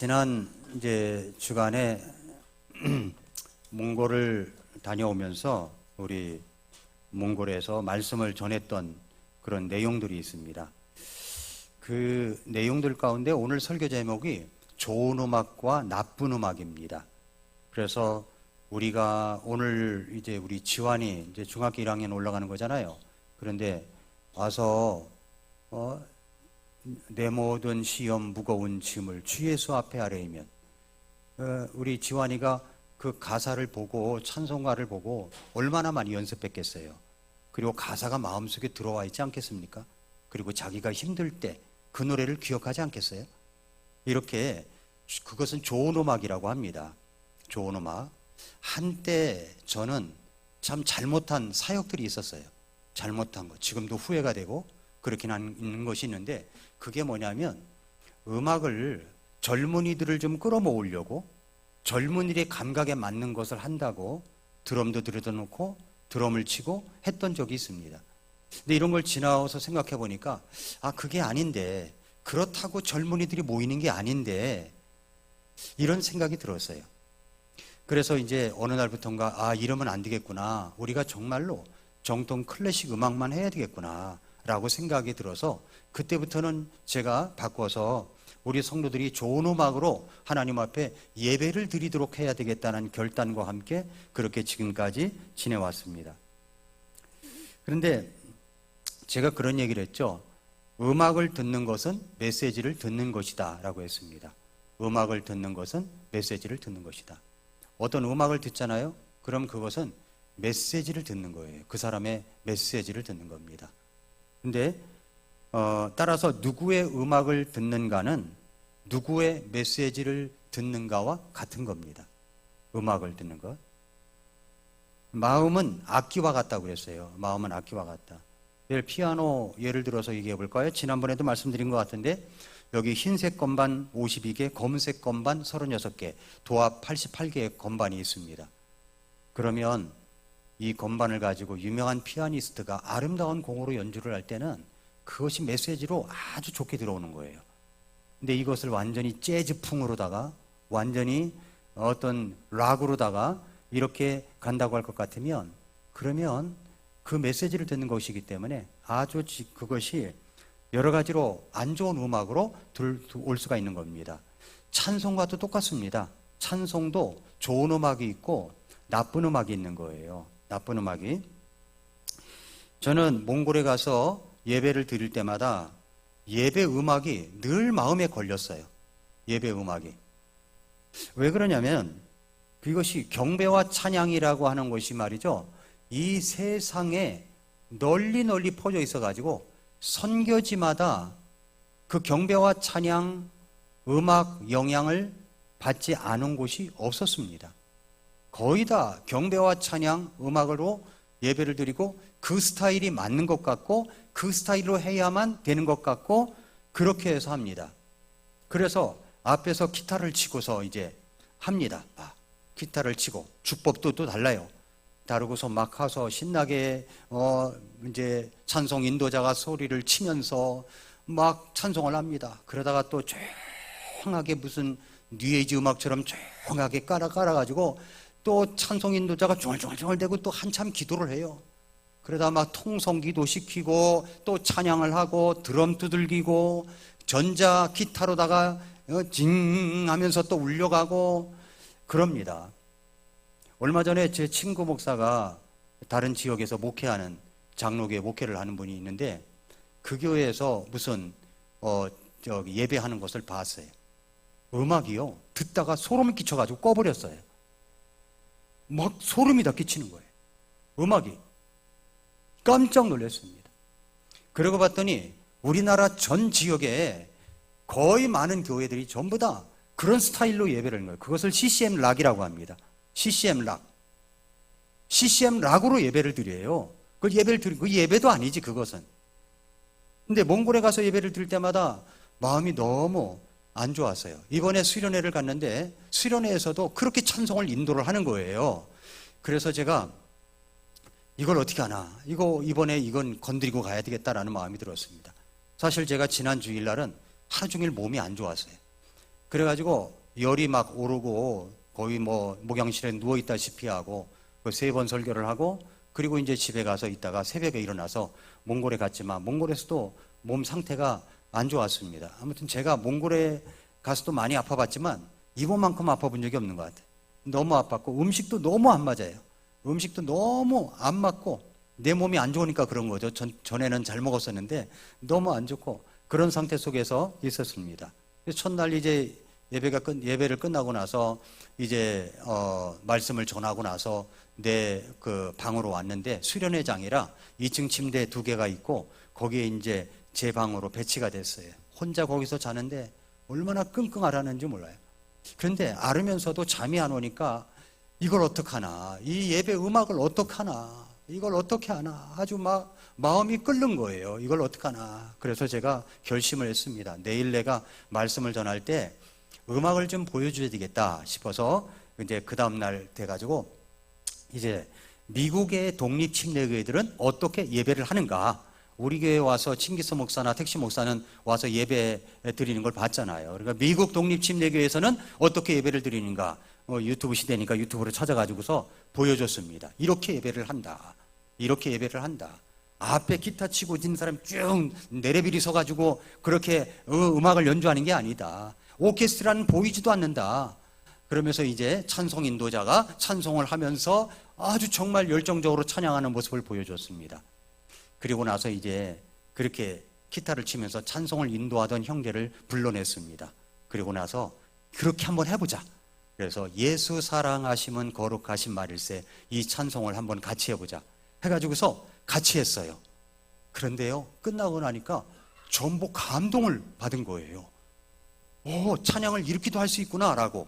지난 주간에 몽골을 다녀오면서 우리 몽골에서 말씀을 전했던 그런 내용들이 있습니다. 그 내용들 가운데 오늘 설교 제목이 좋은 음악과 나쁜 음악입니다. 그래서 우리가 오늘 우리 지환이 중학교 1학년 올라가는 거잖아요. 그런데 와서 내 모든 시험 무거운 짐을 주 예수 앞에 아뢰이면, 우리 지환이가 그 가사를 보고 찬송가를 보고 얼마나 많이 연습했겠어요. 그리고 가사가 마음속에 들어와 있지 않겠습니까? 그리고 자기가 힘들 때 그 노래를 기억하지 않겠어요? 이렇게 그것은 좋은 음악이라고 합니다. 좋은 음악. 한때 저는 참 잘못한 사역들이 있었어요. 잘못한 거. 지금도 후회가 되고 그렇긴 있는 것이 있는데, 그게 뭐냐면 음악을 젊은이들을 좀 끌어모으려고 젊은이의 감각에 맞는 것을 한다고 드럼도 들여놓고 드럼을 치고 했던 적이 있습니다. 근데 이런 걸 지나서 생각해 보니까 그게 아닌데, 그렇다고 젊은이들이 모이는 게 아닌데, 이런 생각이 들었어요. 그래서 어느 날부터인가 이러면 안 되겠구나, 우리가 정말로 정통 클래식 음악만 해야 되겠구나 라고 생각이 들어서, 그때부터는 제가 바꿔서 우리 성도들이 좋은 음악으로 하나님 앞에 예배를 드리도록 해야 되겠다는 결단과 함께 그렇게 지금까지 지내왔습니다. 그런데 제가 그런 얘기를 했죠. 음악을 듣는 것은 메시지를 듣는 것이다 라고 했습니다. 음악을 듣는 것은 메시지를 듣는 것이다. 어떤 음악을 듣잖아요. 그럼 그것은 메시지를 듣는 거예요. 그 사람의 메시지를 듣는 겁니다. 근데 따라서 누구의 음악을 듣는가는 누구의 메시지를 듣는가와 같은 겁니다. 음악을 듣는 것. 마음은 악기와 같다고 그랬어요. 마음은 악기와 같다. 피아노 예를 들어서 얘기해 볼까요? 지난번에도 말씀드린 것 같은데, 여기 흰색 건반 52개, 검은색 건반 36개, 도합 88개의 건반이 있습니다. 그러면 이 건반을 가지고 유명한 피아니스트가 아름다운 공으로 연주를 할 때는 그것이 메시지로 아주 좋게 들어오는 거예요. 근데 이것을 완전히 재즈풍으로다가 완전히 어떤 락으로다가 이렇게 간다고 할 것 같으면, 그러면 그 메시지를 듣는 것이기 때문에 아주 그것이 여러 가지로 안 좋은 음악으로 올 수가 있는 겁니다. 찬송과도 똑같습니다. 찬송도 좋은 음악이 있고 나쁜 음악이 있는 거예요. 나쁜 음악이. 저는 몽골에 가서 예배를 드릴 때마다 예배 음악이 늘 마음에 걸렸어요. 예배 음악이. 왜 그러냐면 그것이 경배와 찬양이라고 하는 것이 말이죠, 이 세상에 널리 퍼져 있어가지고 선교지마다 그 경배와 찬양 음악 영향을 받지 않은 곳이 없었습니다. 거의 다 경배와 찬양 음악으로 예배를 드리고 그 스타일이 맞는 것 같고 그 스타일로 해야만 되는 것 같고 그렇게 해서 합니다. 그래서 앞에서 기타를 치고서 합니다. 기타를 치고 주법도 또 달라요. 다르고서 막 가서 신나게 찬송 인도자가 소리를 치면서 막 찬송을 합니다. 그러다가 또 조용하게 무슨 뉴에이지 음악처럼 조용하게 깔아가지고 또 찬송 인도자가 중얼중얼대고 또 한참 기도를 해요. 그러다 막 통성기도 시키고 또 찬양을 하고 드럼 두들기고 전자 기타로다가 징 하면서 또 울려가고 그럽니다. 얼마 전에 제 친구 목사가 다른 지역에서 목회하는 장로교회 목회를 하는 분이 있는데, 그 교회에서 무슨 예배하는 것을 봤어요. 음악이요, 듣다가 소름이 끼쳐가지고 꺼버렸어요. 막 소름이 다 끼치는 거예요. 음악이. 깜짝 놀랐습니다. 그러고 봤더니 우리나라 전 지역에 거의 많은 교회들이 전부 다 그런 스타일로 예배를 하는 거예요. 그것을 CCM 락이라고 합니다. CCM 락. CCM 락으로 예배를 드려요. 그 예배를 드리고, 그 예배도 아니지, 그것은. 근데 몽골에 가서 예배를 드릴 때마다 마음이 너무 안 좋았어요. 이번에 수련회를 갔는데 수련회에서도 그렇게 찬송을 인도를 하는 거예요. 그래서 제가 이걸 어떻게 하나, 이번에 이건 건드리고 가야 되겠다라는 마음이 들었습니다. 사실 제가 지난 주일날은 하루 종일 몸이 안 좋았어요. 그래가지고 열이 막 오르고 거의 뭐 목양실에 누워있다시피 하고 그 3번 설교를 하고 그리고 이제 집에 가서 있다가 새벽에 일어나서 몽골에 갔지만 몽골에서도 몸 상태가 안 좋았습니다. 아무튼 제가 몽골에 가서도 많이 아파봤지만 이번만큼 아파본 적이 없는 것 같아요. 너무 아팠고 음식도 너무 안 맞아요. 음식도 너무 안 맞고 내 몸이 안 좋으니까 그런 거죠. 전에는 잘 먹었었는데 너무 안 좋고 그런 상태 속에서 있었습니다. 첫날 이제 예배를 끝나고 나서 이제 말씀을 전하고 나서 내 그 방으로 왔는데 수련회장이라 2층 침대 2개가 있고 거기에 이제 제 방으로 배치가 됐어요. 혼자 거기서 자는데 얼마나 끙끙 앓았는지 몰라요. 그런데 앓으면서도 잠이 안 오니까 이걸 어떡하나, 이 예배 음악을 어떡하나, 이걸 어떻게 하나, 아주 막 마음이 끓는 거예요. 이걸 어떡하나. 그래서 제가 결심을 했습니다. 내일 내가 말씀을 전할 때 음악을 좀 보여줘야 되겠다 싶어서 이제 그 다음날 돼가지고 이제 미국의 독립침례교회들은 어떻게 예배를 하는가. 우리 교회에 와서 칭기스 목사나 택시 목사는 와서 예배 드리는 걸 봤잖아요. 그러니까 미국 독립침례교회에서는 어떻게 예배를 드리는가. 유튜브 시대니까 유튜브로 찾아가지고서 보여줬습니다. 이렇게 예배를 한다. 이렇게 예배를 한다. 앞에 기타 치고 있는 사람이 쭉 내레빌이 서가지고 그렇게 음악을 연주하는 게 아니다. 오케스트라는 보이지도 않는다. 그러면서 이제 찬송 인도자가 찬송을 하면서 아주 정말 열정적으로 찬양하는 모습을 보여줬습니다. 그리고 나서 이제 그렇게 기타를 치면서 찬송을 인도하던 형제를 불러냈습니다. 그리고 나서 그렇게 한번 해보자. 그래서 예수 사랑하심은 거룩하신 말일세, 이 찬송을 한번 같이 해보자 해가지고서 같이 했어요. 그런데요, 끝나고 나니까 전부 감동을 받은 거예요. 찬양을 이렇게도 할 수 있구나 라고.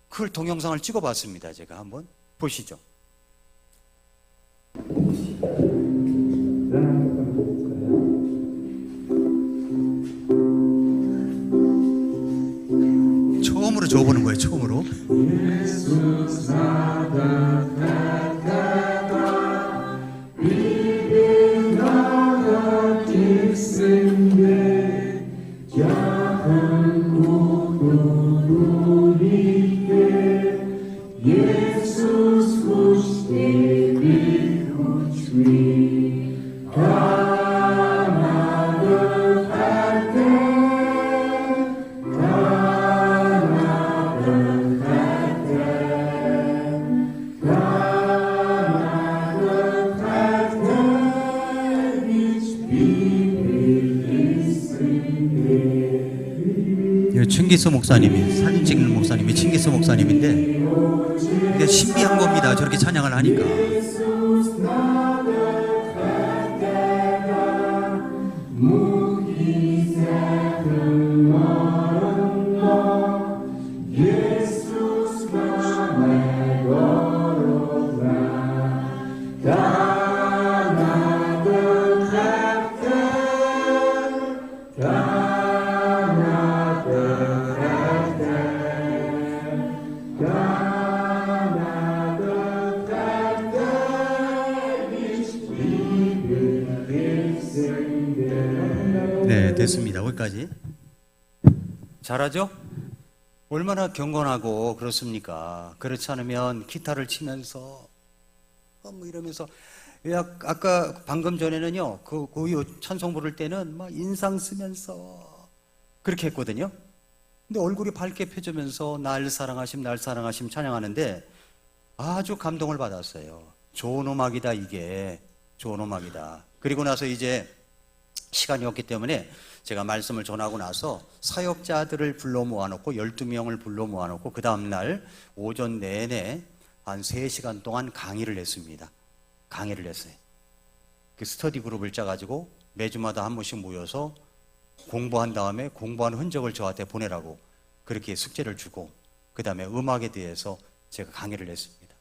그걸 동영상을 찍어봤습니다. 제가 한번 보시죠. 처음으로 줘보는 거예요. 처음으로. 칭기스 목사님이, 사진 찍는 목사님이 칭기스 목사님인데 이게 신비한 겁니다. 저렇게 찬양을 하니까. 네, 됐습니다. 거기까지. 잘하죠? 얼마나 경건하고 그렇습니까? 그렇지 않으면 기타를 치면서 뭐 이러면서 아까 방금 전에는요, 그 찬송 부를 때는 막 인상 쓰면서 그렇게 했거든요. 근데 얼굴이 밝게 펴지면서 날 사랑하심 날 사랑하심 찬양하는데 아주 감동을 받았어요. 좋은 음악이다. 이게 좋은 음악이다. 그리고 나서 이제 시간이 없기 때문에 제가 말씀을 전하고 나서 사역자들을 불러 모아놓고 12명을 불러 모아놓고 그 다음날 오전 내내 한 3시간 동안 강의를 했습니다. 강의를 했어요. 그 스터디 그룹을 짜가지고 매주마다 한 번씩 모여서 공부한 다음에 공부한 흔적을 저한테 보내라고 그렇게 숙제를 주고 그 다음에 음악에 대해서 제가 강의를 했습니다.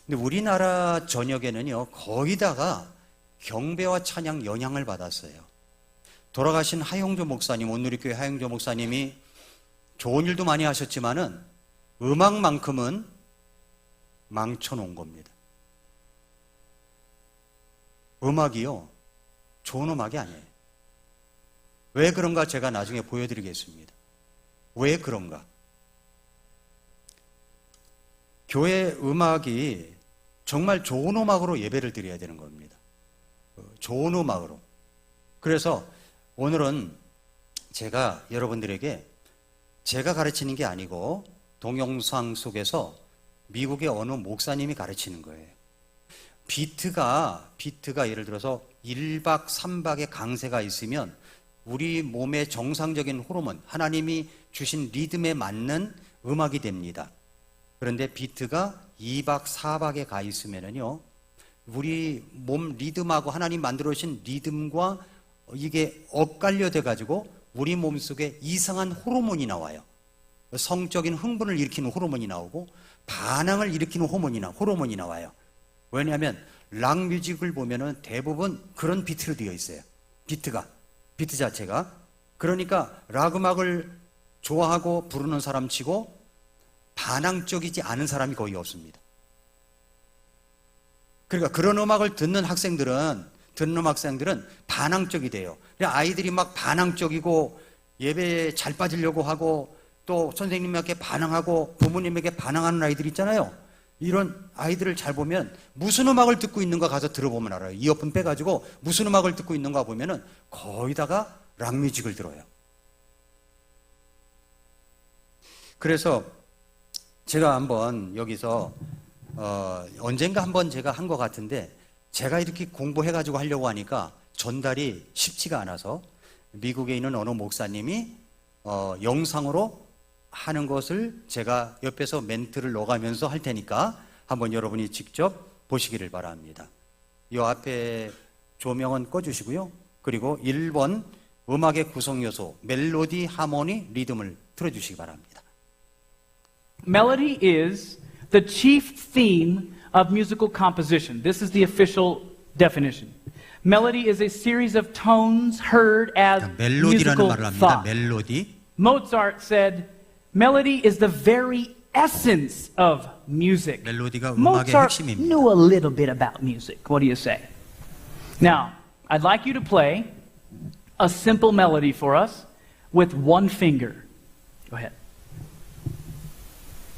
근데 우리나라 전역에는요, 거의다가 경배와 찬양 영향을 받았어요. 돌아가신 하용조 목사님, 온누리교회 하용조 목사님이 좋은 일도 많이 하셨지만은 음악만큼은 망쳐놓은 겁니다. 음악이요, 좋은 음악이 아니에요. 왜 그런가 제가 나중에 보여드리겠습니다. 왜 그런가? 교회 음악이 정말 좋은 음악으로 예배를 드려야 되는 겁니다. 좋은 음악으로. 그래서 오늘은 제가 여러분들에게 제가 가르치는 게 아니고 동영상 속에서 미국의 어느 목사님이 가르치는 거예요. 비트가 예를 들어서 1박 3박의 강세가 있으면 우리 몸의 정상적인 호르몬, 하나님이 주신 리듬에 맞는 음악이 됩니다. 그런데 비트가 2박 4박에 가 있으면은요, 우리 몸 리듬하고 하나님 만들어 주신 리듬과 이게 엇갈려 돼 가지고 우리 몸속에 이상한 호르몬이 나와요. 성적인 흥분을 일으키는 호르몬이 나오고 반항을 일으키는 호르몬이 나와요. 왜냐하면 락 뮤직을 보면은 대부분 그런 비트로 되어 있어요. 비트 자체가. 그러니까 락 음악을 좋아하고 부르는 사람 치고 반항적이지 않은 사람이 거의 없습니다. 그러니까 그런 음악을 듣는 학생들은 반항적이 돼요. 아이들이 막 반항적이고 예배에 잘 빠지려고 하고 또 선생님에게 반항하고 부모님에게 반항하는 아이들 있잖아요. 이런 아이들을 잘 보면 무슨 음악을 듣고 있는가 가서 들어보면 알아요. 이어폰 빼가지고 무슨 음악을 듣고 있는가 보면은 거의 다가 락뮤직을 들어요. 그래서 제가 한번 여기서 언젠가 한번 제가 한 것 같은데 제가 이렇게 공부해가지고 하려고 하니까 전달이 쉽지가 않아서 미국에 있는 어느 목사님이 영상으로 하는 것을 제가 옆에서 멘트를 넣어가면서 할 테니까 한번 여러분이 직접 보시기를 바랍니다. 이 앞에 조명은 꺼주시고요. 그리고 1번 음악의 구성 요소, 멜로디, 하모니, 리듬을 틀어주시기 바랍니다. Melody is the chief theme of musical composition. This is the official definition. Melody is a series of tones heard as 멜로디라는 musical 말을 합니다. thought. 멜로디. Mozart said, melody is the very essence of music. 멜로디가 음악의 Mozart 핵심입니다. knew a little bit about music. What do you say? Now, I'd like you to play a simple melody for us with one finger. Go ahead.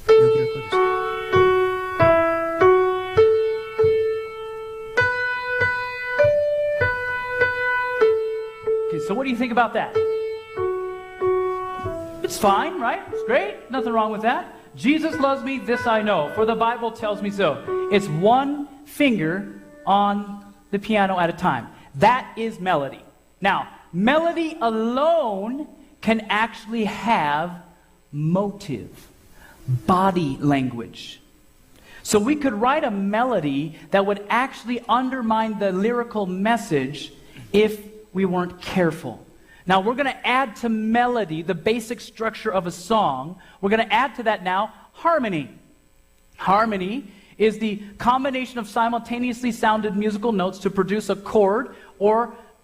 여기를 꺼주세요. Okay, so what do you think about that? It's fine, right? It's great. Nothing wrong with that. Jesus loves me, this I know, for the Bible tells me so. It's one finger on the piano at a time. That is melody. Now, melody alone can actually have motive, body language. So we could write a melody that would actually undermine the lyrical message if we weren't careful. Now we're going to add to melody, the basic structure of a song, we're going to add to that now harmony. Harmony is the combination of simultaneously sounded musical notes to produce a chord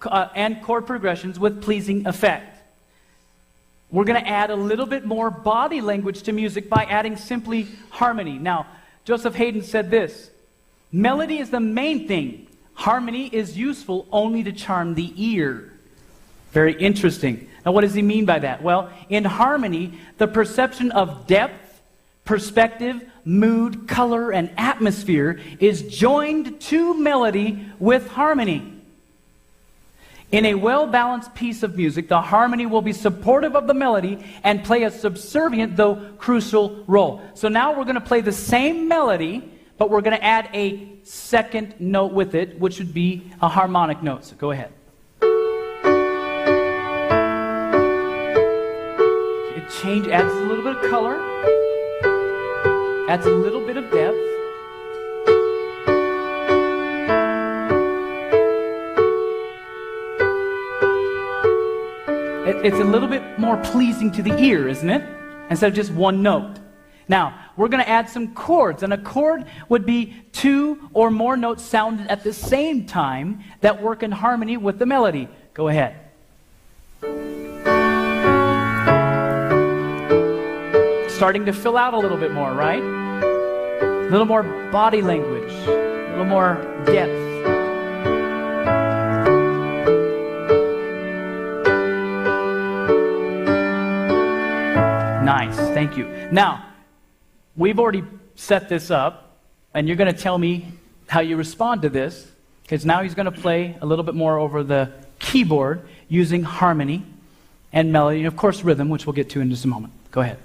and chord progressions with pleasing effect. We're going to add a little bit more body language to music by adding simply harmony. Now, Joseph Haydn said this, melody is the main thing. Harmony is useful only to charm the ear. Very interesting. Now, what does he mean by that? Well, in harmony, the perception of depth, perspective, mood, color, and atmosphere is joined to melody with harmony. In a well-balanced piece of music, the harmony will be supportive of the melody and play a subservient, though crucial, role. So now we're going to play the same melody, but we're going to add a second note with it, which would be a harmonic note. So go ahead. It adds a little bit of color, adds a little bit of depth. It's a little bit more pleasing to the ear, isn't it? Instead of just one note. Now, we're going to add some chords. And a chord would be two or more notes sounded at the same time that work in harmony with the melody. Go ahead. Starting to fill out a little bit more, right? A little more body language, a little more depth. Nice, thank you. Now, we've already set this up, and you're going to tell me how you respond to this, because now he's going to play a little bit more over the keyboard using harmony and melody, and of course rhythm, which we'll get to in just a moment. Go ahead.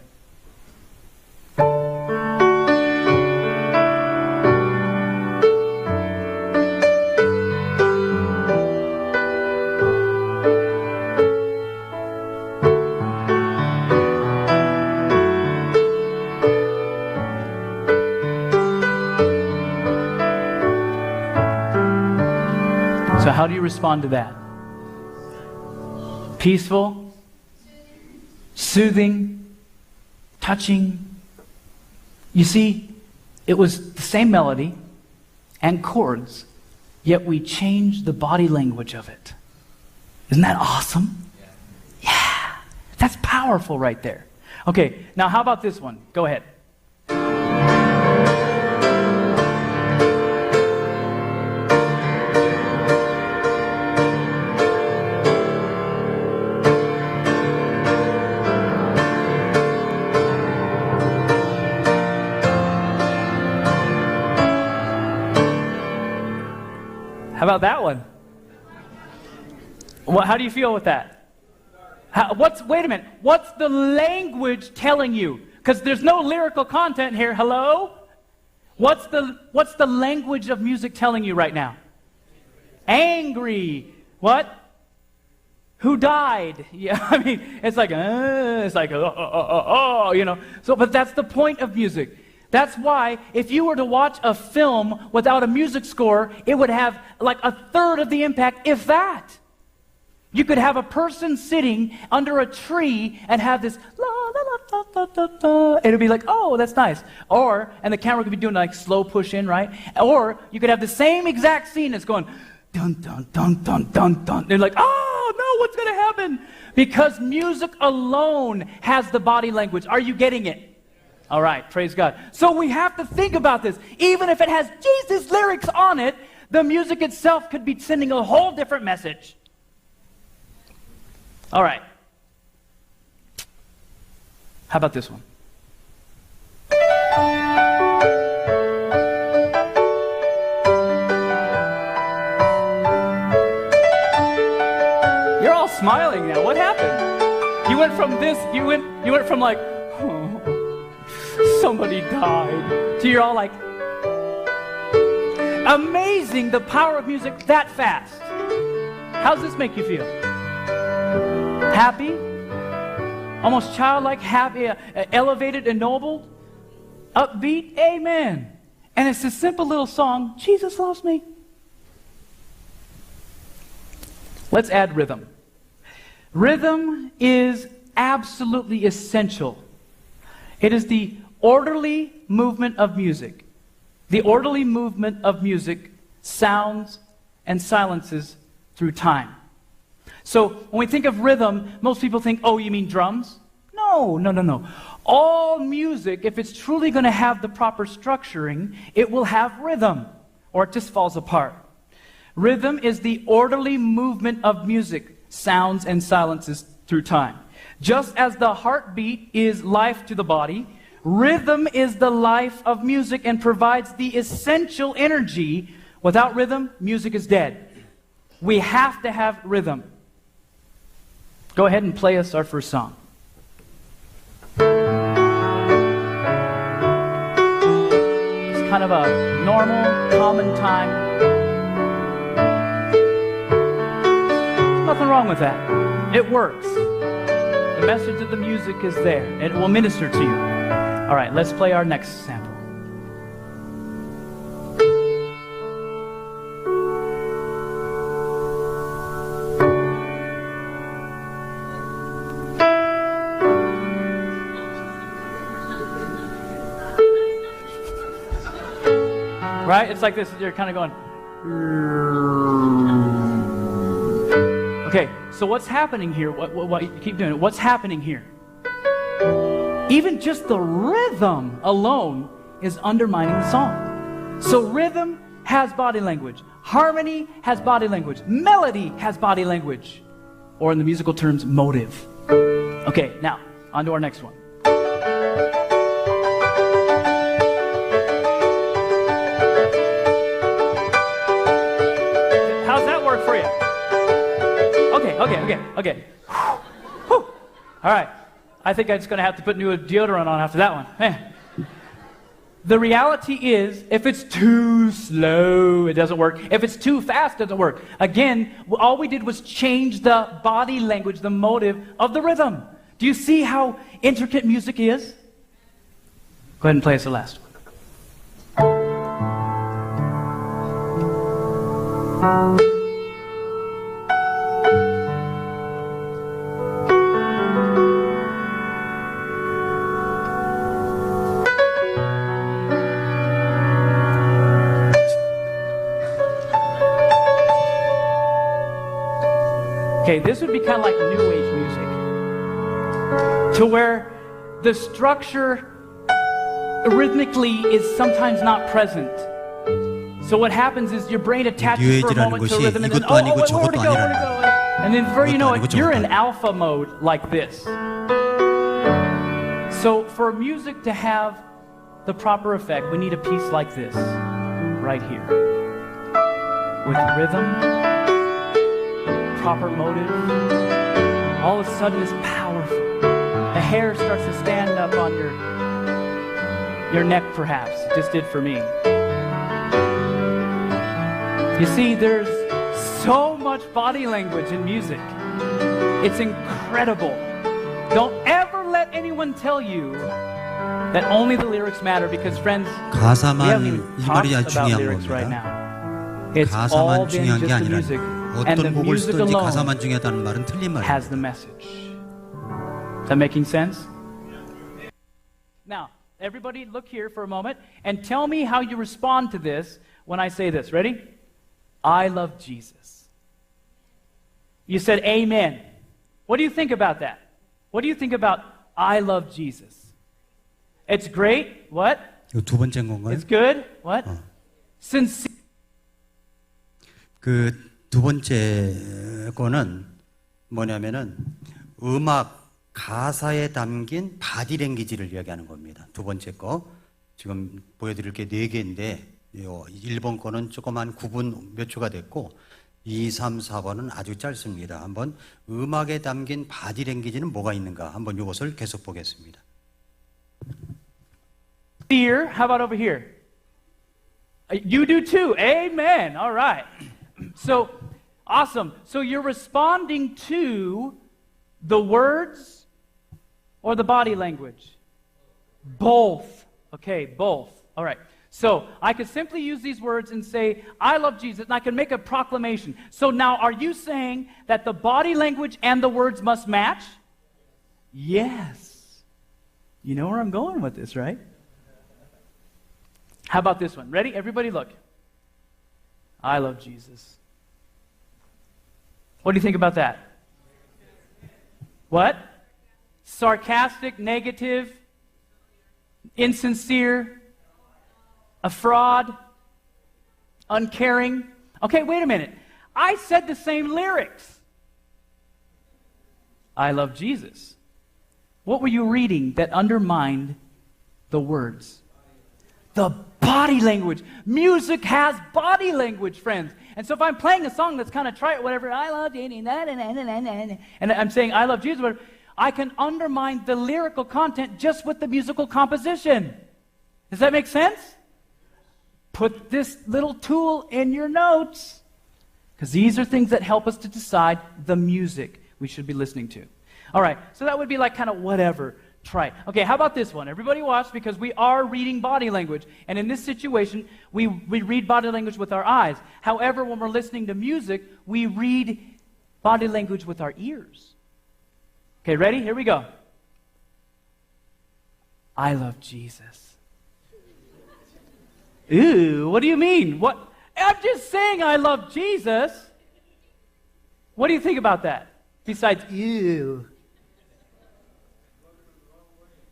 So how do you respond to that? Peaceful, soothing, touching. You see, it was the same melody and chords, yet we changed the body language of it. Isn't that awesome? Yeah. That's powerful right there. Okay, now how about this one? Go ahead. How about that one? How do you feel with that? Wait a minute. What's the language telling you? Because there's no lyrical content here. Hello? What's the language of music telling you right now? Angry. What? Who died? Yeah, I mean, it's like, you know. So, but that's the point of music. That's why if you were to watch a film without a music score, it would have like a third of the impact, if that. You could have a person sitting under a tree and have this la la la la la la la. It'd be like, oh, that's nice. And the camera could be doing like slow push in, right? Or you could have the same exact scene that's going dun dun dun dun dun dun. They're like, oh no, what's gonna happen? Because music alone has the body language. Are you getting it? All right, praise God. So we have to think about this. Even if it has Jesus lyrics on it, the music itself could be sending a whole different message. All right. How about this one? You're all smiling now. What happened? You went from this, you went from like, somebody died, to you're all like, amazing the power of music that fast. How's this make you feel? Happy? Almost childlike, happy, elevated, ennobled, upbeat? Amen. And it's a simple little song, Jesus loves me. Let's add rhythm. Rhythm is absolutely essential. It is the orderly movement of music. The orderly movement of music sounds and silences through time. So when we think of rhythm, most people think, oh, you mean drums? No. All music, if it's truly going to have the proper structuring, it will have rhythm, or it just falls apart. Rhythm is the orderly movement of music, sounds and silences through time. Just as the heartbeat is life to the body, rhythm is the life of music and provides the essential energy. Without rhythm, music is dead. We have to have rhythm. Go ahead and play us our first song. It's kind of a normal, common time. Nothing wrong with that. It works. The message of the music is there, and it will minister to you. All right, let's play our next sample. Right? It's like this. You're kind of going. Okay, so what's happening here? What you keep doing it. What's happening here? Even just the rhythm alone is undermining the song. So rhythm has body language. Harmony has body language. Melody has body language. Or in the musical terms, motive. Okay, now, on to our next one. Okay. Whew. All right. I think I'm just going to have to put new deodorant on after that one. Man. The reality is, if it's too slow, it doesn't work. If it's too fast, it doesn't work. Again, all we did was change the body language, the motive of the rhythm. Do you see how intricate music is? Go ahead and play us the last one. Okay, this would be kind of like New Age music, to where the structure rhythmically is sometimes not present. So what happens is your brain attaches for a 뉴에이지라는 moment to a 것이 rhythm and then, 이것도 아니고 where to 저것도 go, where to 아니라는 go? And then before you know 이것도 it, 아니고 you're 저것도 in 아니고. alpha mode like this. So for music to have the proper effect, we need a piece like this, right here. With rhythm, proper motive, all of a sudden it's powerful. The hair starts to stand up on your neck, perhaps. It just did for me. You see, there's so much body language in music. It's incredible. Don't ever let anyone tell you that only the lyrics matter, because friends, we haven't even 가사만 talked 일말이 about 중요한 lyrics right 겁니다. now. It's all 가사만 been 중요한 게 just the 아니라 music, and the 어떤 곡을 music 쓰든지 alone 가사만 중요하다는 말은 틀린 has 말입니다. the message. Is that making sense? Now, everybody look here for a moment and tell me how you respond to this when I say this. Ready? I love Jesus. You said amen. What do you think about that? What do you think about I love Jesus? It's great. What? 이거 두 번째인 건가요? It's good. What? Sincere. 그 두 번째 거는 뭐냐면은 음악 가사에 담긴 바디랭귀지를 이야기하는 겁니다. 두 번째 거 지금 보여드릴 게 4개인데 1번 거는 조금 한 9분 몇 초가 됐고 2, 3, 4번은 아주 짧습니다. 한번 음악에 담긴 바디랭귀지는 뭐가 있는가 한번 이것을 계속 보겠습니다. Here, how about over here? You do too. Amen. All right. So, awesome. So you're responding to the words or the body language? Both. Okay, both. All right. So I could simply use these words and say, I love Jesus, and I can make a proclamation. So now, are you saying that the body language and the words must match? Yes. You know where I'm going with this, right? How about this one? Ready? Everybody look. I love Jesus. What do you think about that? What? Sarcastic, negative, insincere, a fraud, uncaring. Okay, wait a minute. I said the same lyrics. I love Jesus. What were you reading that undermined the words? The body language. Music has body language, friends. And so if I'm playing a song that's kind of trite, whatever, I love you, and I'm saying I love Jesus, whatever, I can undermine the lyrical content just with the musical composition. Does that make sense? Put this little tool in your notes, because these are things that help us to decide the music we should be listening to. All right, so that would be like kind of whatever. Try. Okay, how about this one? Everybody watch, because we are reading body language. And in this situation, we read body language with our eyes. However, when we're listening to music, we read body language with our ears. Okay, ready? Here we go. I love Jesus. Ooh, what do you mean? What? I'm just saying I love Jesus. What do you think about that? Besides, ew.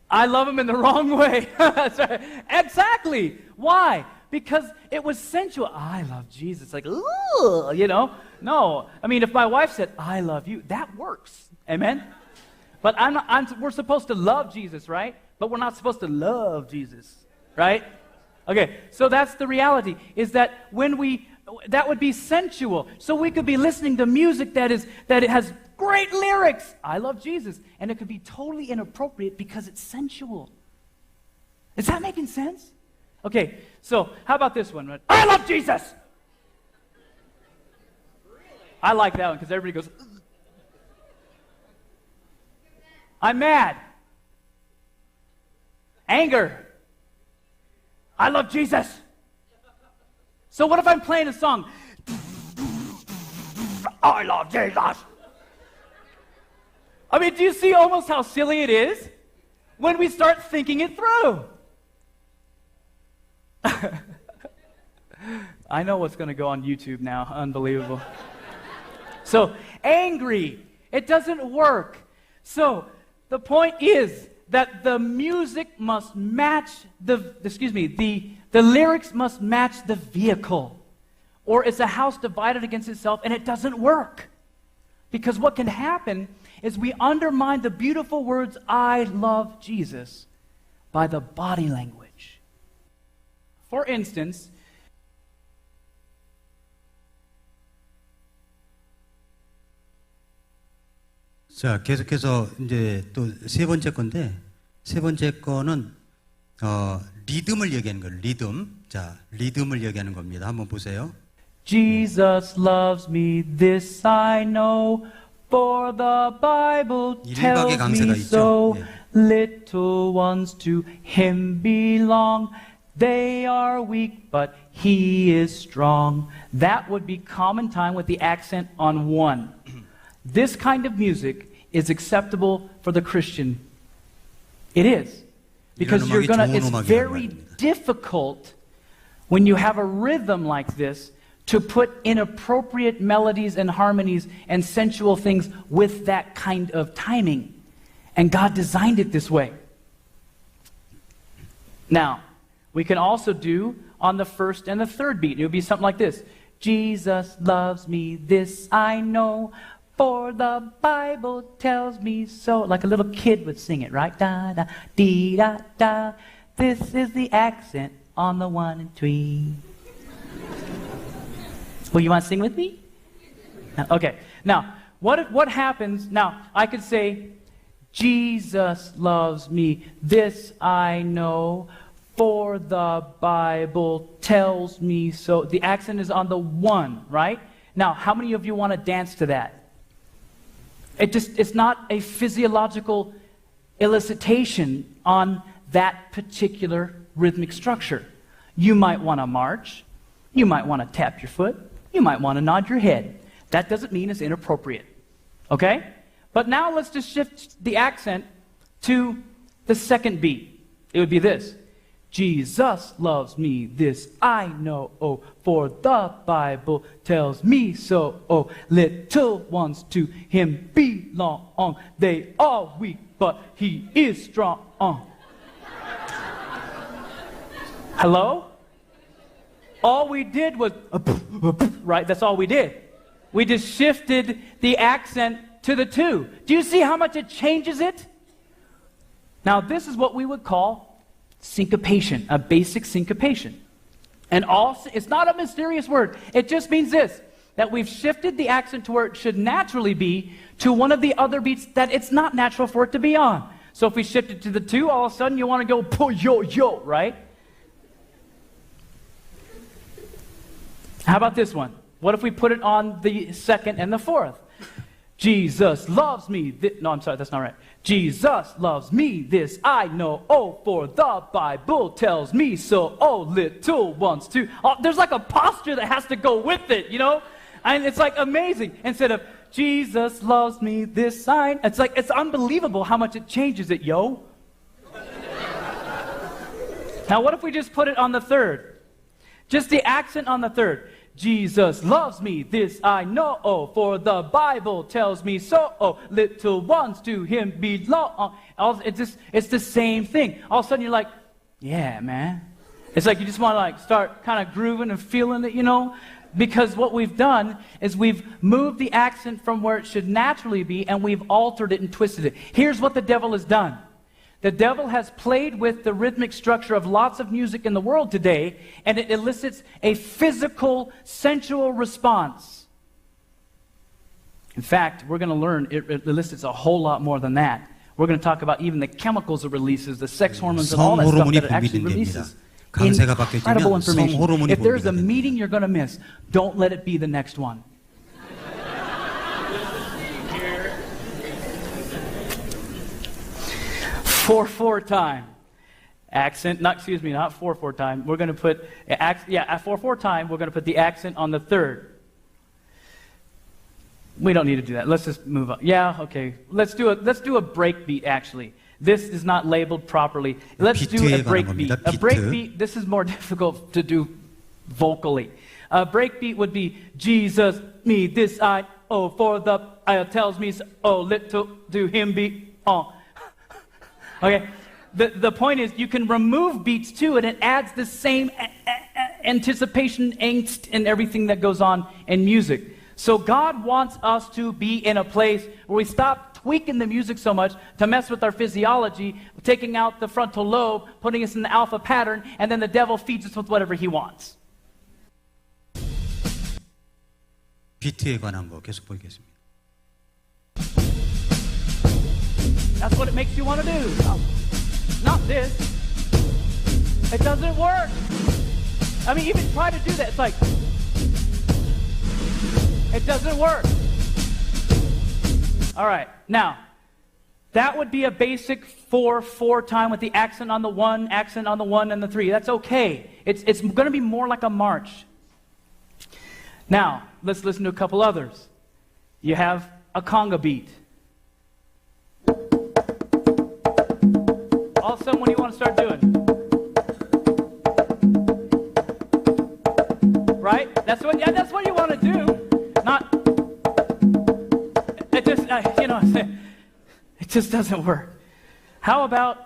I love him in the wrong way. That's right. Exactly. Why? Because it was sensual. I love Jesus. Like, ooh, you know? No. I mean, if my wife said, I love you, that works. Amen? But we're supposed to love Jesus, right? But we're not supposed to love Jesus, right? Okay, so that's the reality, is that that would be sensual. So we could be listening to music that has great lyrics. I love Jesus. And it could be totally inappropriate because it's sensual. Is that making sense? Okay, so how about this one? I love Jesus. I like that one because everybody goes, ugh. I'm mad. Anger. I love Jesus. So what if I'm playing a song? I love Jesus. I mean, do you see almost how silly it is when we start thinking it through? I know what's going to go on YouTube now. Unbelievable. So, angry. It doesn't work. So, the point is that the music must match the lyrics must match the vehicle. Or it's a house divided against itself and it doesn't work. Because what can happen is we undermine the beautiful words, I love Jesus, by the body language. For instance, 자, 계속해서 이제 또 세 번째 건데, 세 번째 거는 리듬을 얘기하는 거예요. 리듬. 자, 리듬을 얘기하는 겁니다. 한번 보세요. Jesus loves me, this I know, for the Bible tells 일박의 강세가 me 있죠. so. Little ones to him belong. They are weak, but he is strong. That would be common time with the accent on one. This kind of music is acceptable for the Christian. It is. Because it's very difficult when you have a rhythm like this to put inappropriate melodies and harmonies and sensual things with that kind of timing. And God designed it this way. Now, we can also do on the first and the third beat. It would be something like this. Jesus loves me, this I know, for the Bible tells me so. Like a little kid would sing it, right? Da da dee da da. This is the accent on the 1 and 3. Well, you want to sing with me? Okay. Now, what happens? Now, I could say, Jesus loves me. This I know, for the Bible tells me so. The accent is on the 1, right? Now, how many of you want to dance to that? It's not a physiological elicitation on that particular rhythmic structure. You might want to march. You might want to tap your foot. You might want to nod your head. That doesn't mean it's inappropriate. Okay? But now let's just shift the accent to the second beat. It would be this. Jesus loves me, this I know, oh, for the Bible tells me so, oh, little ones to him belong. They are weak, but he is strong. Hello? All we did was, right, that's all we did. We just shifted the accent to the 2. Do you see how much it changes it? Now, this is what we would call syncopation, a basic syncopation. And also, it's not a mysterious word. It just means this, that we've shifted the accent to where it should naturally be to one of the other beats that it's not natural for it to be on. So if we shift it to the 2, all of a sudden you want to go po yo yo, right? How about this one? What if we put it on the 2nd and the 4th? Jesus loves me. No, I'm sorry, that's not right. Jesus loves me, this I know. Oh, for the Bible tells me so. Oh, little ones too. Oh, there's like a posture that has to go with it, you know? And it's like amazing. Instead of Jesus loves me, this sign. It's like, it's unbelievable how much it changes it, yo. Now, what if we just put it on the 3rd? Just the accent on the 3rd. Jesus loves me, this I know, oh, for the Bible tells me so, oh, little ones to him belong. It's the same thing. All of a sudden you're like, yeah, man. It's like you just want to like start kind of grooving and feeling it, you know? Because what we've done is we've moved the accent from where it should naturally be and we've altered it and twisted it. Here's what the devil has done. The devil has played with the rhythmic structure of lots of music in the world today, and it elicits a physical, sensual response. In fact, we're going to learn it elicits a whole lot more than that. We're going to talk about even the chemicals it releases, the sex hormones, and all that stuff 성호르몬이 that it actually 분비된답니다. releases. 강세가 Incredible 바뀌어지면 information. 성호르몬이 If there's a 분비가 됩니다. meeting you're going to miss, don't let it be the next one. 4/4 time. Accent, not 4/4 time. We're going to put, at 4/4 time, we're going to put the accent on the third. We don't need to do that. Let's just move on. Yeah, okay. Let's do a break beat, actually. This is not labeled properly. Let's do a break beat. A break beat, this is more difficult to do vocally. A break beat would be, Jesus, me, this I, oh, for the, tells me, oh, little do him be, oh. Okay, the point is you can remove beats too, and it adds the same anticipation, angst, and everything that goes on in music. So God wants us to be in a place where we stop tweaking the music so much to mess with our physiology, taking out the frontal lobe, putting us in the alpha pattern, and then the devil feeds us with whatever he wants. 비트에 관한 거 계속 보겠습니다. That's what it makes you want to do. Not this. It doesn't work. I mean, even try to do that. It's like, it doesn't work. All right. Now, that would be a basic 4/4 time with the accent on the 1, accent on the 1 and the 3. That's okay. It's going to be more like a march. Now, let's listen to a couple others. You have a conga beat. All of a sudden, what do you want to start doing? Right? That's what you want to do. Not, it just, it just doesn't work. How about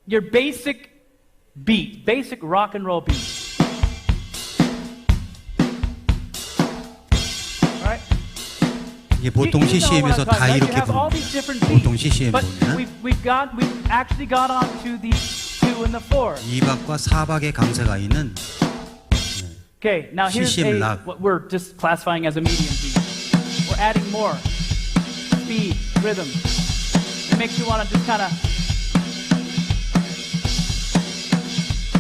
your basic beat, basic rock and roll beat? Right? 이게 보통 CCM에서 다 이렇게 부릅니다. 보통 CCM에 보면 we've actually got on to the 2 and the 4. 2박과 4박의 강세가 있는 Okay, now here's CCM 락. what we're just classifying as a medium beat. We're adding more speed, rhythm. It makes you want to just kind of,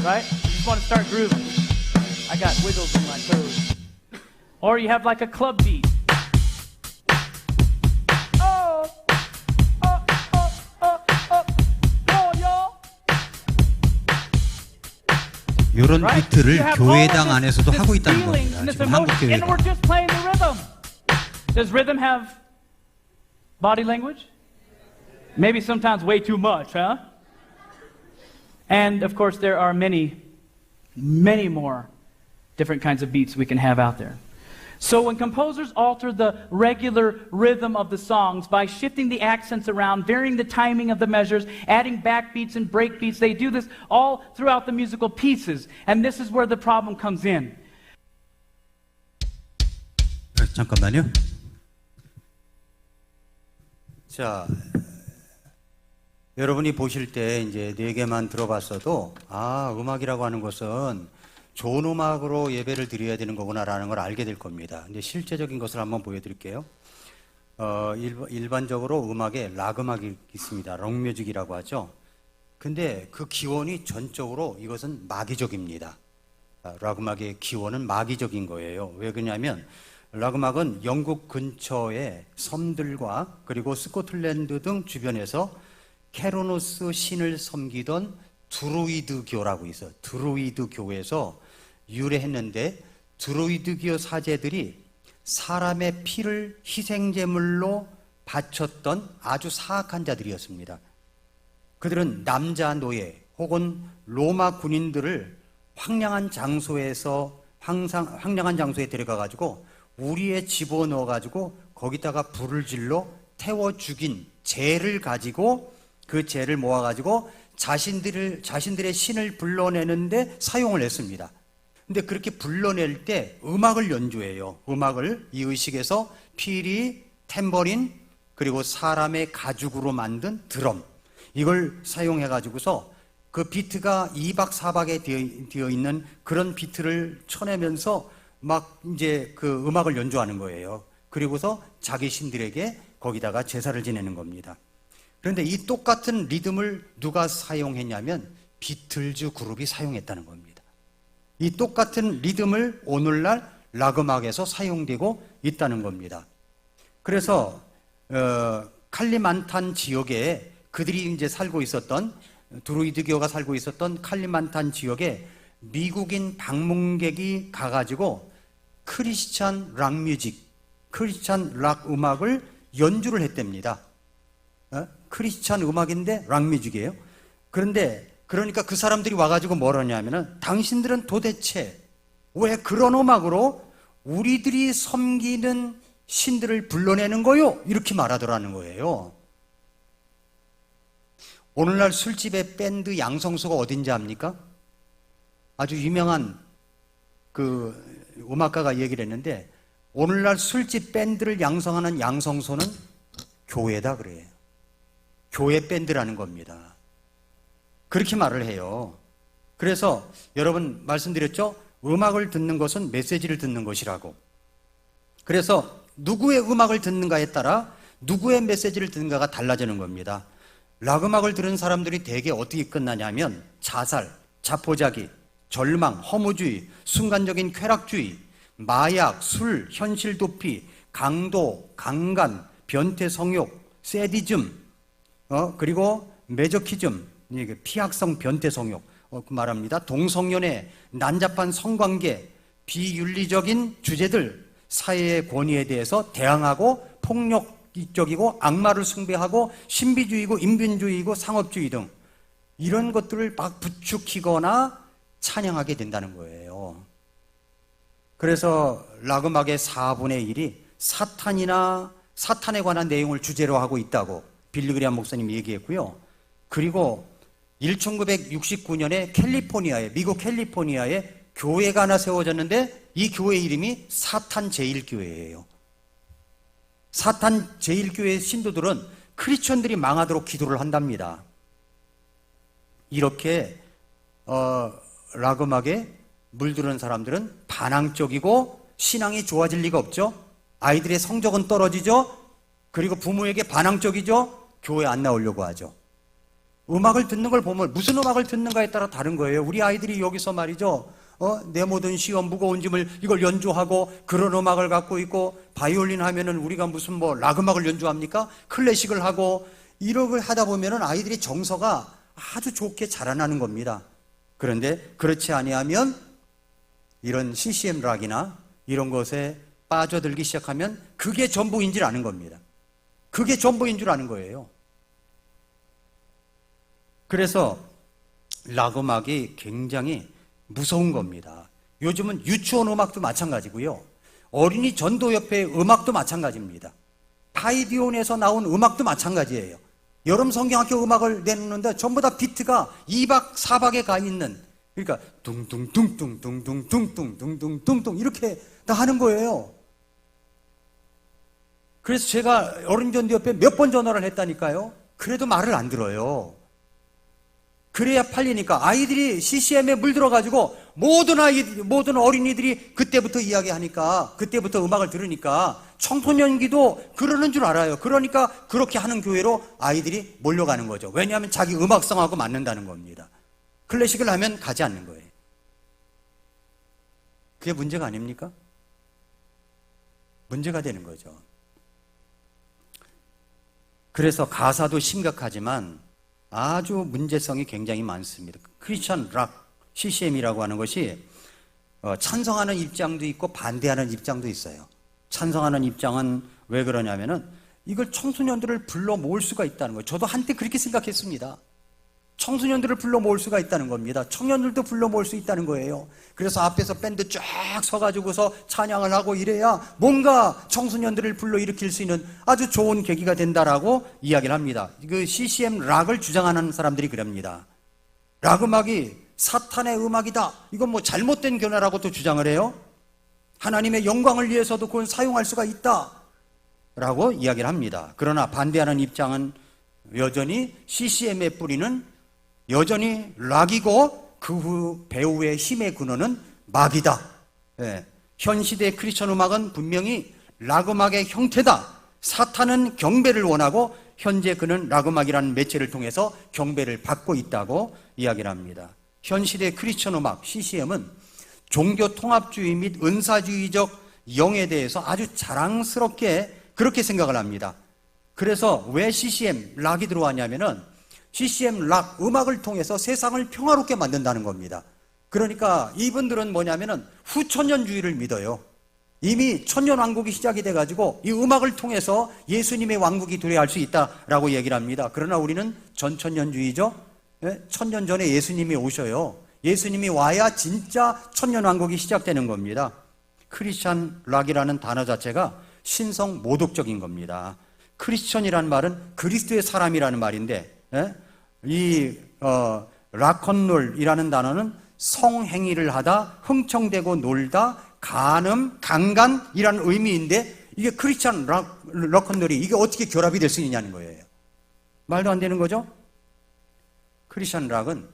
right? You just want to start grooving. I got wiggles in my toes. Or you have like a club beat. 이런 Right? 비트를 You have 교회당 all 안에서도 this 하고 있다는 feeling 겁니다. and this 지금 한국 emotion, and 교회가. we're just playing the rhythm. Does rhythm have body language? Maybe sometimes way too much, huh? And of course, there are many, many more different kinds of beats we can have out there. So when composers alter the regular rhythm of the songs by shifting the accents around, varying the timing of the measures, adding backbeats and breakbeats, they do this all throughout the musical pieces. And this is where the problem comes in. 잠깐만요. 자, 여러분이 보실 때 이제 4개만 들어봤어도 음악이라고 하는 것은 좋은 음악으로 예배를 드려야 되는 거구나라는 걸 알게 될 겁니다. 근데 실제적인 것을 한번 보여드릴게요. 일반적으로 음악에 락 음악이 있습니다. 록뮤직이라고 하죠. 근데 그 기원이 전적으로 이것은 마귀적입니다. 락 음악의 기원은 마귀적인 거예요. 왜 그러냐면 락 음악은 영국 근처의 섬들과 그리고 스코틀랜드 등 주변에서 케로노스 신을 섬기던 드루이드교라고 있어요. 드루이드교에서 유래했는데 드루이드교 사제들이 사람의 피를 희생제물로 바쳤던 아주 사악한 자들이었습니다. 그들은 남자 노예 혹은 로마 군인들을 황량한 장소에 데려가가지고 우리에 집어넣어가지고 거기다가 불을 질러 태워 죽인 재를 가지고 그 재를 모아가지고 자신들의 신을 불러내는데 사용을 했습니다. 근데 그렇게 불러낼 때 음악을 연주해요. 음악을 이 의식에서 피리, 탬버린, 그리고 사람의 가죽으로 만든 드럼 이걸 사용해가지고서 그 비트가 2박 4박에 되어 있는 그런 비트를 쳐내면서 막 이제 그 음악을 연주하는 거예요. 그리고서 자기 신들에게 거기다가 제사를 지내는 겁니다. 그런데 이 똑같은 리듬을 누가 사용했냐면 비틀즈 그룹이 사용했다는 겁니다. 이 똑같은 리듬을 오늘날 락 음악에서 사용되고 있다는 겁니다. 그래서 칼리만탄 지역에 그들이 이제 살고 있었던 드루이드교가 살고 있었던 칼리만탄 지역에 미국인 방문객이 가가지고 크리스찬 락 뮤직, 크리스찬 락 음악을 연주를 했답니다. 크리스찬 음악인데 락 뮤직이에요. 그러니까 그 사람들이 와가지고 뭐라냐면은 당신들은 도대체 왜 그런 음악으로 우리들이 섬기는 신들을 불러내는 거요? 이렇게 말하더라는 거예요. 오늘날 술집의 밴드 양성소가 어딘지 압니까? 아주 유명한 그 음악가가 얘기를 했는데 오늘날 술집 밴드를 양성하는 양성소는 교회다 그래요. 교회 밴드라는 겁니다. 그렇게 말을 해요. 그래서 여러분 말씀드렸죠? 음악을 듣는 것은 메시지를 듣는 것이라고. 그래서 누구의 음악을 듣는가에 따라 누구의 메시지를 듣는가가 달라지는 겁니다. 락 음악을 들은 사람들이 대개 어떻게 끝나냐면 자살, 자포자기, 절망, 허무주의, 순간적인 쾌락주의, 마약, 술, 현실 도피, 강도, 강간, 변태 성욕, 세디즘, 그리고 메저키즘, 피학성 변태 성욕, 말합니다. 동성연애, 난잡한 성관계, 비윤리적인 주제들, 사회의 권위에 대해서 대항하고 폭력적이고 악마를 숭배하고 신비주의고 인본주의고 상업주의 등 이런 것들을 막 부추기거나 찬양하게 된다는 거예요. 그래서 락음악의 4분의 1이 사탄에 관한 내용을 주제로 하고 있다고 빌리그리암 목사님이 얘기했고요. 그리고 1969년에 미국 캘리포니아에 교회가 하나 세워졌는데 이 교회 이름이 사탄 제1교회예요. 사탄 제1교회의 신도들은 크리스천들이 망하도록 기도를 한답니다. 이렇게 락음악에 물들은 사람들은 반항적이고 신앙이 좋아질 리가 없죠. 아이들의 성적은 떨어지죠. 그리고 부모에게 반항적이죠. 교회 안 나오려고 하죠. 음악을 듣는 걸 보면 무슨 음악을 듣는가에 따라 다른 거예요. 우리 아이들이 여기서 말이죠. 내 모든 시험 무거운 짐을 이걸 연주하고 그런 음악을 갖고 있고 바이올린 하면은 우리가 무슨 뭐 락 음악을 연주합니까? 클래식을 하고 이렇게 하다 보면은 아이들이 정서가 아주 좋게 자라나는 겁니다. 그런데 그렇지 아니하면 이런 CCM 락이나 이런 것에 빠져들기 시작하면 그게 전부인 줄 아는 겁니다. 그게 전부인 줄 아는 거예요. 그래서 락 음악이 굉장히 무서운 겁니다. 요즘은 유치원 음악도 마찬가지고요. 어린이 전도협회 음악도 마찬가지입니다. 바이디온에서 나온 음악도 마찬가지예요. 여름 성경학교 음악을 내놓는데 전부 다 비트가 2박 4박에 가 있는, 그러니까 둥둥둥둥둥둥둥둥둥둥둥 이렇게 다 하는 거예요. 그래서 제가 어린이전도협회 몇 번 전화를 했다니까요. 그래도 말을 안 들어요. 그래야 팔리니까 아이들이 CCM에 물들어가지고 모든 어린이들이 그때부터 이야기하니까, 그때부터 음악을 들으니까 청소년기도 그러는 줄 알아요. 그러니까 그렇게 하는 교회로 아이들이 몰려가는 거죠. 왜냐하면 자기 음악성하고 맞는다는 겁니다. 클래식을 하면 가지 않는 거예요. 그게 문제가 아닙니까? 문제가 되는 거죠. 그래서 가사도 심각하지만 아주 문제성이 굉장히 많습니다. 크리스천 락, CCM이라고 하는 것이 찬성하는 입장도 있고 반대하는 입장도 있어요. 찬성하는 입장은 왜 그러냐면은 이걸 청소년들을 불러 모을 수가 있다는 거예요. 저도 한때 그렇게 생각했습니다. 청소년들을 불러 모을 수가 있다는 겁니다. 청년들도 불러 모을 수 있다는 거예요. 그래서 앞에서 밴드 쫙 서가지고서 찬양을 하고 이래야 뭔가 청소년들을 불러 일으킬 수 있는 아주 좋은 계기가 된다라고 이야기를 합니다. 그 CCM 락을 주장하는 사람들이 그럽니다. 락 음악이 사탄의 음악이다. 이건 뭐 잘못된 견해라고 또 주장을 해요. 하나님의 영광을 위해서도 그건 사용할 수가 있다 라고 이야기를 합니다. 그러나 반대하는 입장은 여전히 CCM의 뿌리는 여전히 락이고 그 후 배우의 힘의 근원은 막이다. 현 시대의 크리스천 음악은 분명히 락음악의 형태다. 사탄은 경배를 원하고 현재 그는 락음악이라는 매체를 통해서 경배를 받고 있다고 이야기를 합니다. 현 시대 크리스천 음악 CCM은 종교 통합주의 및 은사주의적 영에 대해서 아주 자랑스럽게 그렇게 생각을 합니다. 그래서 왜 CCM 락이 들어왔냐면은 CCM 락 음악을 통해서 세상을 평화롭게 만든다는 겁니다. 그러니까 이분들은 뭐냐면은 후천년주의를 믿어요. 이미 천년왕국이 시작이 돼가지고 이 음악을 통해서 예수님의 왕국이 도래할 수 있다라고 얘기를 합니다. 그러나 우리는 전천년주의죠. 천년 전에 예수님이 오셔요. 예수님이 와야 진짜 천년왕국이 시작되는 겁니다. 크리스천 락이라는 단어 자체가 신성 모독적인 겁니다. 크리스천이라는 말은 그리스도의 사람이라는 말인데, 이 락컨롤이라는 단어는 성행위를 하다, 흥청대고 놀다, 강간이라는 의미인데 이게 크리스천 락컨롤이 이게 어떻게 결합이 될 수 있냐는 거예요. 말도 안 되는 거죠? 크리스천 락은,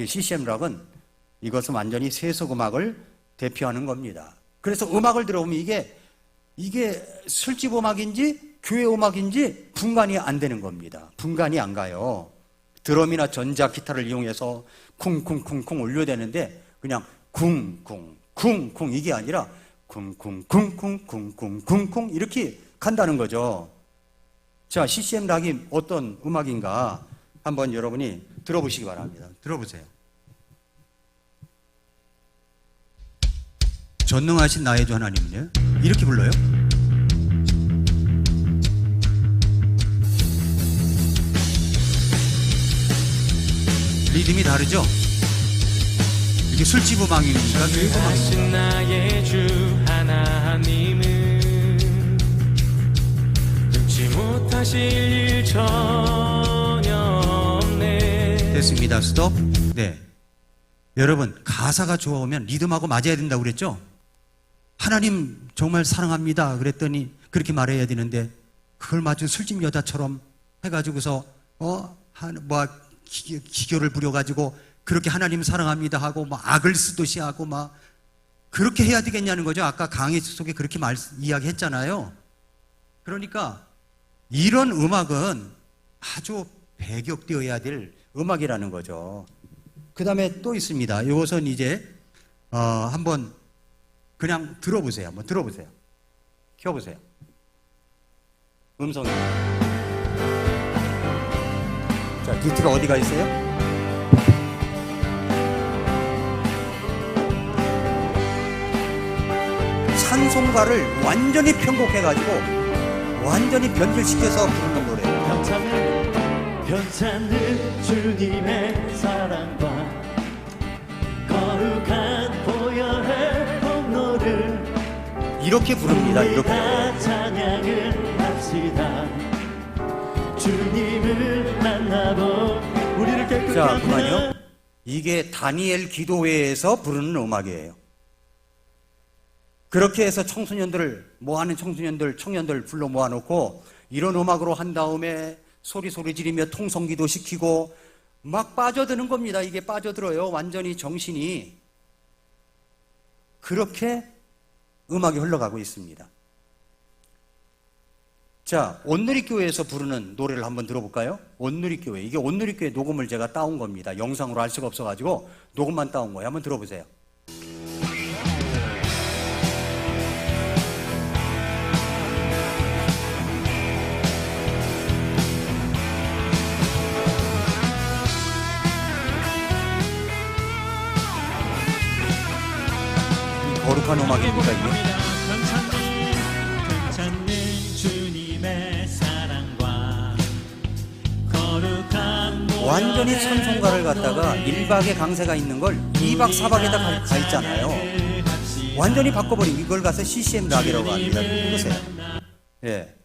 CCM 락은 이것은 완전히 세속 음악을 대표하는 겁니다. 그래서 음악을 들어보면 이게 술집 음악인지 교회 음악인지 분간이 안 되는 겁니다. 분간이 안 가요. 드럼이나 전자 기타를 이용해서 쿵쿵쿵쿵 올려야 되는데 그냥 쿵쿵 쿵쿵 이게 아니라 쿵쿵쿵쿵쿵쿵쿵쿵 이렇게 간다는 거죠. 자, CCM 락이 어떤 음악인가 한번 여러분이 들어보시기 바랍니다. 들어보세요. 전능하신 나의 주 하나님은요? 이렇게 불러요? 리듬이 다르죠? 이게 술집 음악입니까? 교회 음악입니까? 나의 주 하나님은 능치 못하실 일 전혀 없네. 됐습니다. 스톱. 네. 여러분, 가사가 좋으면 리듬하고 맞아야 된다고 그랬죠? 하나님 정말 사랑합니다. 그랬더니 그렇게 말해야 되는데 그걸 마치 술집 여자처럼 해가지고서 기교를 부려가지고 그렇게 하나님 사랑합니다 하고 막 악을 쓰듯이 하고 막 그렇게 해야 되겠냐는 거죠. 아까 강의 속에 그렇게 이야기했잖아요. 그러니까 이런 음악은 아주 배격되어야 될 음악이라는 거죠. 그 다음에 또 있습니다. 이것은 이제 한번 그냥 들어보세요. 한번 들어보세요. 켜보세요. 음성이. 자, 비트가 어디가 있어요? 찬송가를 완전히 편곡해가지고 완전히 변질시켜서 부르는 노래예요. 변찮는 주님의 사랑과 거룩한 보혈의 공로를 이렇게 부릅니다. 이렇게. 찬양을 합시다. 주님을 만나고 우리를 깨끗하게. 자, 그만요. 이게 다니엘 기도회에서 부르는 음악이에요. 그렇게 해서 청소년들을 모아는 청년들 불러 모아놓고 이런 음악으로 한 다음에 소리 지르며 통성기도 시키고 막 빠져드는 겁니다. 이게 빠져들어요. 완전히 정신이. 그렇게 음악이 흘러가고 있습니다. 자, 온누리교회에서 부르는 노래를 한번 들어볼까요? 온누리교회. 이게 온누리교회 녹음을 제가 따온 겁니다. 영상으로 할 수가 없어가지고 녹음만 따온 거예요. 한번 들어보세요. 거룩한 음악입니까 이게? 변찮는 주님의 사랑과 거룩한 완전히 찬송가를 갖다가 1박의 강세가 있는 걸 2박 4박에다 가 있잖아요. 완전히 바꿔버린 이걸 가서 CCM 락이라고 합니다. 보세요. 예,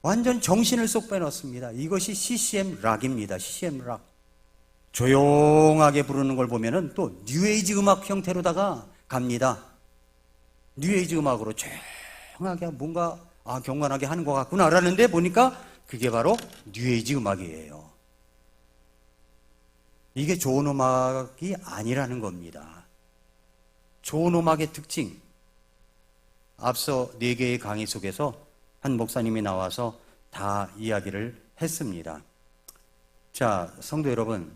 완전 정신을 쏙 빼놓습니다. 이것이 CCM 락입니다. CCM 락. 조용하게 부르는 걸 보면은 또 뉴에이지 음악 형태로다가 갑니다. 뉴에이지 음악으로 조용하게 뭔가 경건하게 하는 것 같구나라는데 보니까 그게 바로 뉴에이지 음악이에요. 이게 좋은 음악이 아니라는 겁니다. 좋은 음악의 특징, 앞서 4개의 강의 속에서 한 목사님이 나와서 다 이야기를 했습니다. 자, 성도 여러분,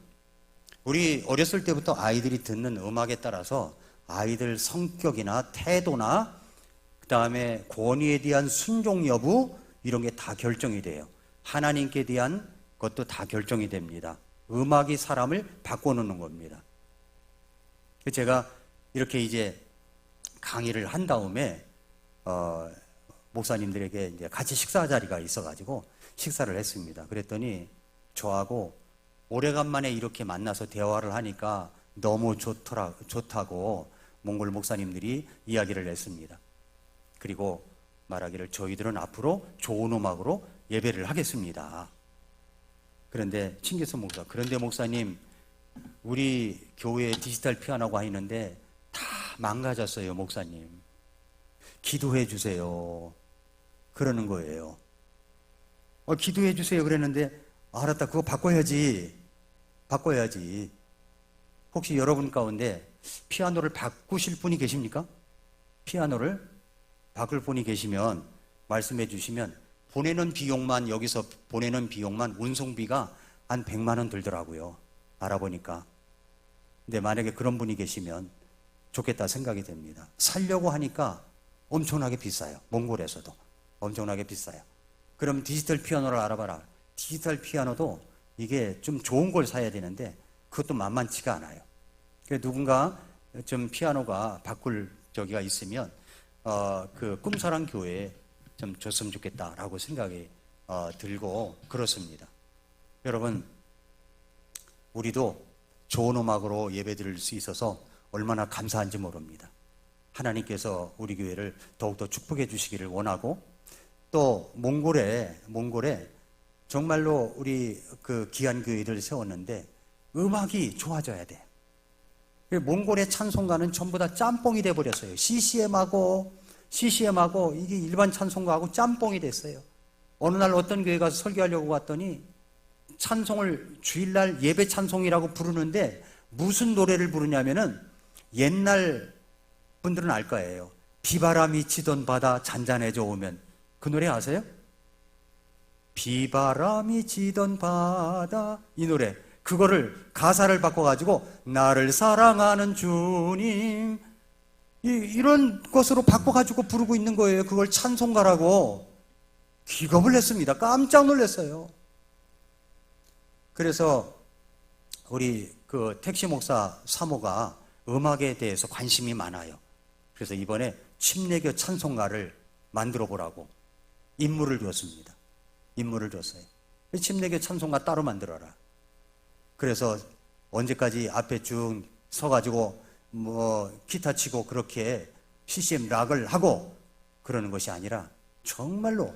우리 어렸을 때부터 아이들이 듣는 음악에 따라서 아이들 성격이나 태도나 그 다음에 권위에 대한 순종 여부 이런 게 다 결정이 돼요. 하나님께 대한 것도 다 결정이 됩니다. 음악이 사람을 바꿔놓는 겁니다. 제가 이렇게 이제 강의를 한 다음에 목사님들에게 이제 같이 식사 자리가 있어가지고 식사를 했습니다. 그랬더니 저하고 오래간만에 이렇게 만나서 대화를 하니까 너무 좋다고 몽골 목사님들이 이야기를 했습니다. 그리고 말하기를 저희들은 앞으로 좋은 음악으로 예배를 하겠습니다. 그런데 칭기선 목사, 그런데 목사님, 우리 교회에 디지털 피아노가 있는데 다 망가졌어요, 목사님. 기도해 주세요. 그러는 거예요. 기도해 주세요 그랬는데 알았다, 그거 바꿔야지. 혹시 여러분 가운데 피아노를 바꾸실 분이 계십니까? 피아노를 바꿀 분이 계시면 말씀해 주시면 여기서 보내는 비용만 운송비가 한 100만 원 들더라고요. 알아보니까. 근데 만약에 그런 분이 계시면 좋겠다 생각이 됩니다. 살려고 하니까 엄청나게 비싸요. 몽골에서도 엄청나게 비싸요. 그럼 디지털 피아노를 알아봐라. 디지털 피아노도 이게 좀 좋은 걸 사야 되는데 그것도 만만치가 않아요. 누군가 좀 피아노가 바꿀 저기가 있으면 그 꿈사랑 교회에 좀 줬으면 좋겠다라고 생각이 들고 그렇습니다. 여러분, 우리도 좋은 음악으로 예배드릴 수 있어서 얼마나 감사한지 모릅니다. 하나님께서 우리 교회를 더욱더 축복해 주시기를 원하고, 또 몽골에 정말로 우리 그 귀한 교회를 세웠는데 음악이 좋아져야 돼. 몽골의 찬송가는 전부 다 짬뽕이 돼 버렸어요. CCM하고 이게 일반 찬송가하고 짬뽕이 됐어요. 어느 날 어떤 교회 가서 설교하려고 갔더니 찬송을 주일날 예배 찬송이라고 부르는데 무슨 노래를 부르냐면은 옛날 분들은 알 거예요. 비바람이 치던 바다 잔잔해져 오면. 그 노래 아세요? 비바람이 치던 바다, 이 노래. 그거를 가사를 바꿔가지고 나를 사랑하는 주님, 이런 것으로 바꿔가지고 부르고 있는 거예요. 그걸 찬송가라고. 기겁을 했습니다. 깜짝 놀랐어요. 그래서 우리 그 택시 목사 사모가 음악에 대해서 관심이 많아요. 그래서 이번에 침례교 찬송가를 만들어 보라고 임무를 줬습니다. 임무를 줬어요. 침례교 찬송가 따로 만들어라. 그래서 언제까지 앞에 쭉 서가지고 기타 치고 그렇게 CCM 락을 하고 그러는 것이 아니라 정말로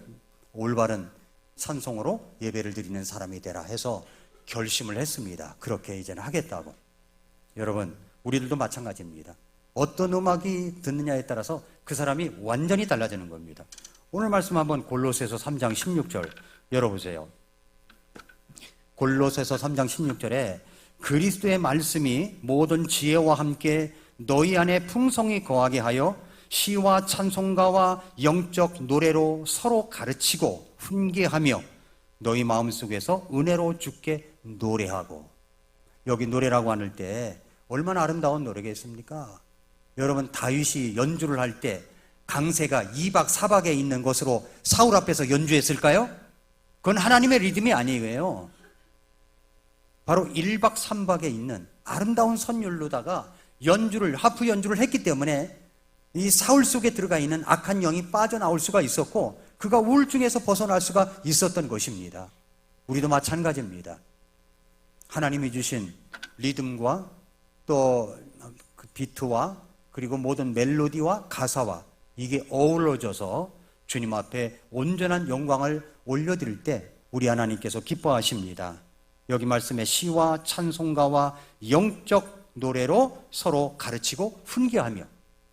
올바른 찬송으로 예배를 드리는 사람이 되라 해서 결심을 했습니다. 그렇게 이제는 하겠다고. 여러분, 우리들도 마찬가지입니다. 어떤 음악이 듣느냐에 따라서 그 사람이 완전히 달라지는 겁니다. 오늘 말씀 한번 골로새서 3장 16절 열어보세요. 골로새서 3장 16절에 그리스도의 말씀이 모든 지혜와 함께 너희 안에 풍성히 거하게 하여 시와 찬송가와 영적 노래로 서로 가르치고 훈계하며 너희 마음속에서 은혜로 주께 노래하고. 여기 노래라고 하는 때 얼마나 아름다운 노래겠습니까? 여러분, 다윗이 연주를 할 때 강세가 2박 4박에 있는 것으로 사울 앞에서 연주했을까요? 그건 하나님의 리듬이 아니에요. 바로 1박 3박에 있는 아름다운 선율로다가 하프 연주를 했기 때문에 이 사울 속에 들어가 있는 악한 영이 빠져나올 수가 있었고 그가 우울증에서 벗어날 수가 있었던 것입니다. 우리도 마찬가지입니다. 하나님이 주신 리듬과 또 그 비트와 그리고 모든 멜로디와 가사와 이게 어우러져서 주님 앞에 온전한 영광을 올려드릴 때 우리 하나님께서 기뻐하십니다. 여기 말씀에 시와 찬송가와 영적 노래로 서로 가르치고 훈계하며.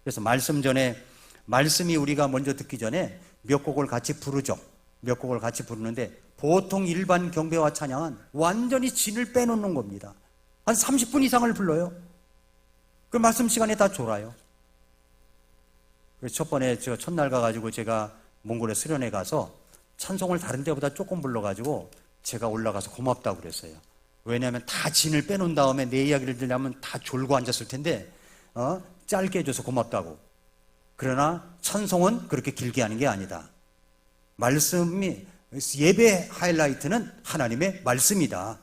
그래서 말씀이 우리가 먼저 듣기 전에 몇 곡을 같이 부르죠. 몇 곡을 같이 부르는데 보통 일반 경배와 찬양은 완전히 진을 빼놓는 겁니다. 한 30분 이상을 불러요. 그 말씀 시간에 다 졸아요. 그래서 첫 번에 저 첫날 가가지고 제가 몽골에 수련회 가서 찬송을 다른 데보다 조금 불러가지고 제가 올라가서 고맙다고 그랬어요. 왜냐하면 다 진을 빼놓은 다음에 내 이야기를 들려면 다 졸고 앉았을 텐데 짧게 해줘서 고맙다고. 그러나 찬송은 그렇게 길게 하는 게 아니다. 말씀이, 예배 하이라이트는 하나님의 말씀이다.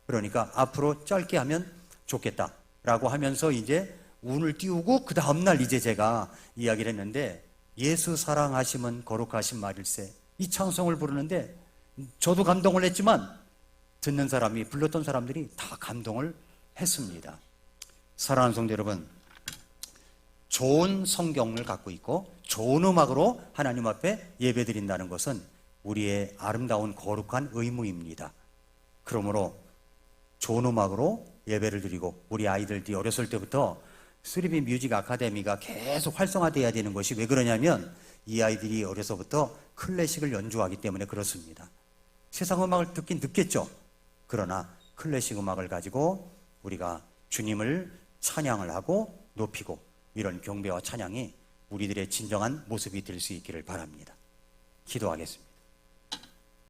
그러니까 앞으로 짧게 하면 좋겠다라고 하면서 이제 운을 띄우고 그 다음날 이제 제가 이야기를 했는데, 예수 사랑하심은 거룩하신 말일세, 이 찬송을 부르는데 저도 감동을 했지만 듣는 사람이, 불렀던 사람들이 다 감동을 했습니다. 사랑하는 성도 여러분, 좋은 성경을 갖고 있고 좋은 음악으로 하나님 앞에 예배드린다는 것은 우리의 아름다운 거룩한 의무입니다. 그러므로 좋은 음악으로 예배를 드리고, 우리 아이들이 어렸을 때부터 3B 뮤직 아카데미가 계속 활성화돼야 되는 것이 왜 그러냐면, 이 아이들이 어려서부터 클래식을 연주하기 때문에 그렇습니다. 세상 음악을 듣긴 듣겠죠. 그러나 클래식 음악을 가지고 우리가 주님을 찬양을 하고 높이고, 이런 경배와 찬양이 우리들의 진정한 모습이 될 수 있기를 바랍니다. 기도하겠습니다.